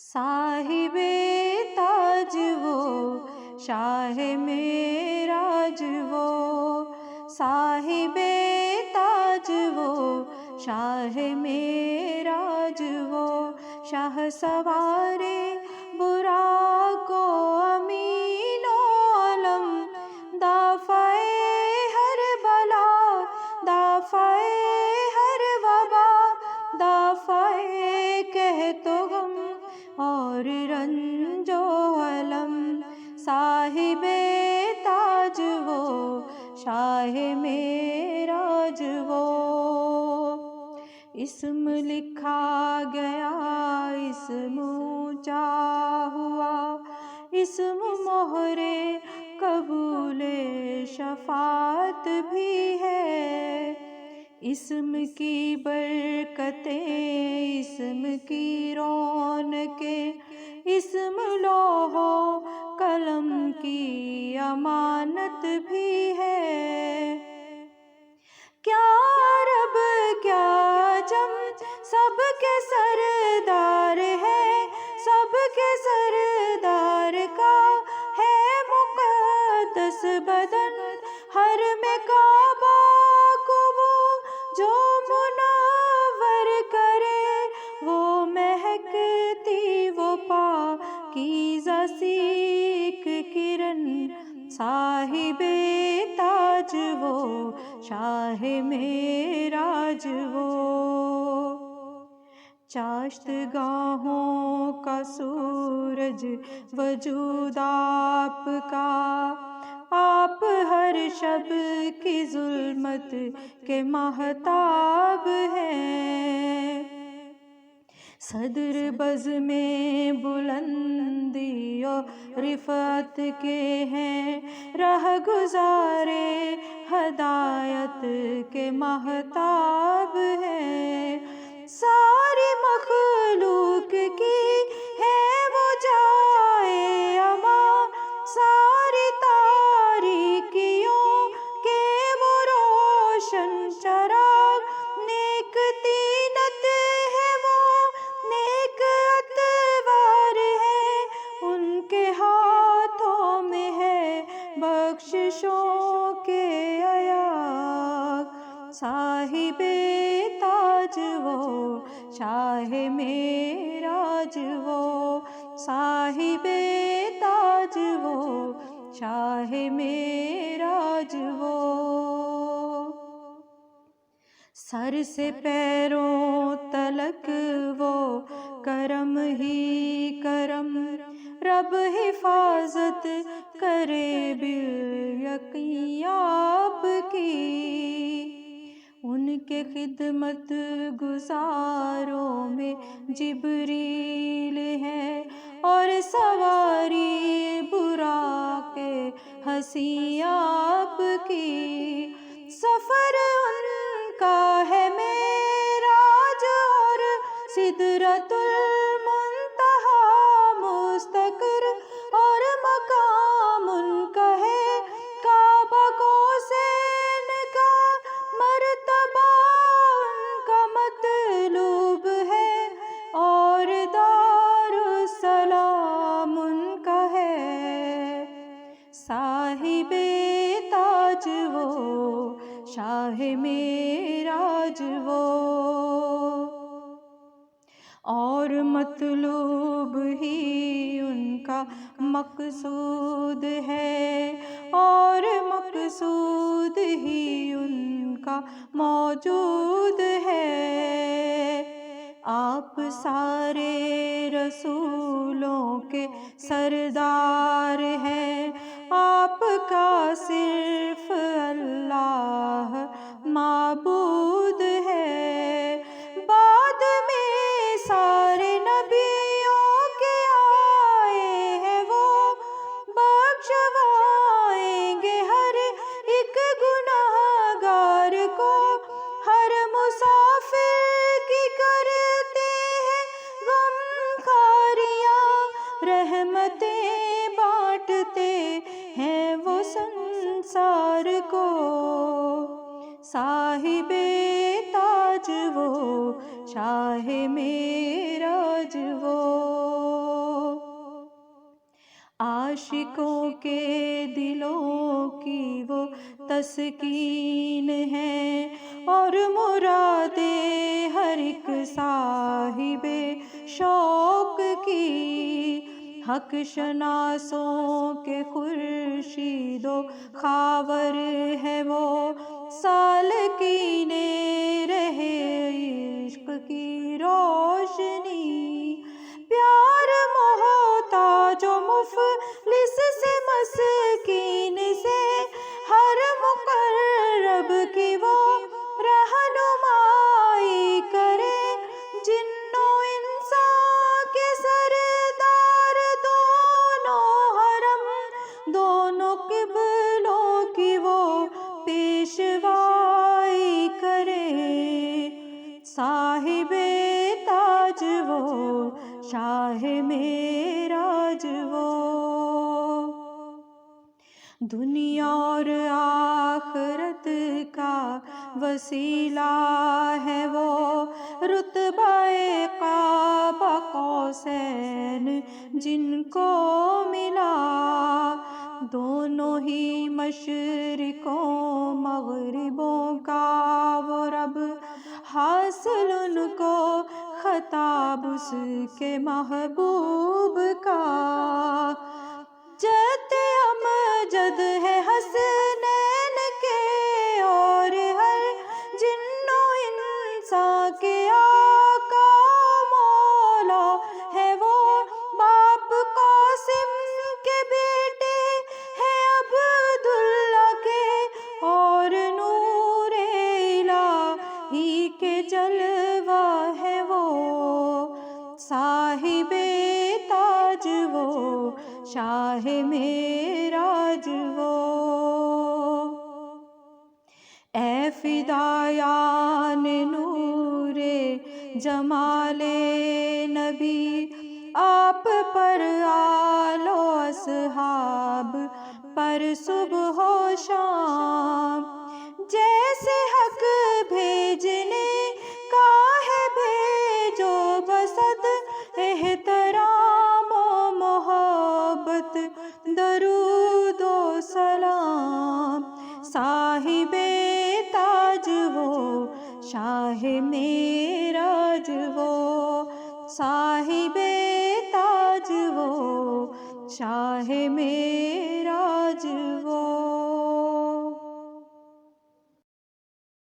صاحب تاج وہ شاہ معراج وہ، صاحب تاج وہ شاہ معراج وہ، شاہ سوارے براق و امین و علم، دافع ہر بلا دافع ہر وبا، دافع قحط و غم اور رنج و الم، صاحب تاج وہ شاہ معراج وہ۔ اسم لکھا گیا اسم اونچا ہوا، اسم مہر قبول شفاعت بھی ہے، اسم کی برکتیں اسم کی رونقیں، اسم لوح و قلم کی امانت بھی ہے۔ کیا عرب کیا عجم سب کے سردار ہے، سب کے سردار کا ہے مقدس بدن، حرم کعبہ کو وہ جو منور کرے، وہ مہکتی وہ پاکیزہ سی ایک کرن، صاحب تاج وہ شاہ معراج وہ۔ چاشت گاہوں کا سورج وجود آپ کا، آپ ہر شب کی ظلمت کے ماہتاب ہیں، صدر بزم بلندی اور رفعت کے ہیں، راہ گزار ہدایت کے ماہتاب ہیں، ساری مخلوق کی ہے وہ جائے امان، ساری تاریکیوں کے وہ روشن چراغ، نیک طینت ہے وہ نیک اتوار ہے، ان کے ہاتھوں میں ہے بخششوں کے ایاغ، صاحب تاج وہ شاہ معراج وہ، صاحب تاج وہ شاہ معراج وہ۔ سر سے پیروں تلک وہ کرم ہی کرم، رب حفاظت کرے بالیقین آپ کی، ان کے خدمت گزاروں میں جبریل ہے، اور سواری براق حسین آپ کی، سفر ان کا ہے معراج اور سدرۃ المنتہا مستقر، اور مقام ان کا ہے کعبہ کو سین کا، مرتبہ ان کا مطلوب ہے، اور دار السلام ان کا ہے، صاحب تاج وہ شاہ معراج وہ۔ اور مطلوب ہی ان کا مقصود ہے، اور مقصود ہی ان کا موجود ہے، آپ سارے رسولوں کے سردار ہیں، آپ کا صرف اللہ معبود ہے، بعد میں سارے نبیوں کے آئے ہیں وہ، بخشوائیں گے ہر ایک گناہ گار کو، ہر مسافر کی کرتے ہیں غم خاریاں، رحمتیں بانٹتے ہیں وہ سنسار کو، صاحب تاج وہ شاہ معراج وہ۔ عاشقوں کے دلوں کی وہ تسکین ہے، اور مراد ہر ایک صاحب شوق کی، حق شناسوں کے خورشید و خاور ہے وہ، سالکین رہ عشق کی روشنی، پیار محتاج و مفلس سے مسکین سے، ہر مقرب کی وہ رہنمائی کرے، جن و انسان کے سردار دونوں حرم، دونوں قبلوں کی وہ پیشوائی کرے، صاحب تاج وہ شاہ معراج وہ، دنیا اور آخرت کا وسیلہ ہے وہ، رتبہ قاب قوسین جن کو ملا، دونوں ہی مشرقوں مغربوں کا وہ رب، حاصل ان کو خطاب اس کے محبوب کا، جد امجد ہے حسنین کے، اور ہر جن و انسان کے آقا مولا ہے وہ، باپ قاسم کے بیٹے ہیں عبداللہ کے، اور نور الہی کے جلوہ ہے وہ، صاحب تاج وہ شاہ معراج وہ، اے فدایان نور جمال نبی، آپ پر آل و اصحاب پر صبح و شام، جیسے حق بھیجنے کا ہے بھیجو، بصد احترام و محبت درود و سلام، صاحب تاج وہ شاہ معراج وہ، صاحب تاج وہ شاہ معراج وہ۔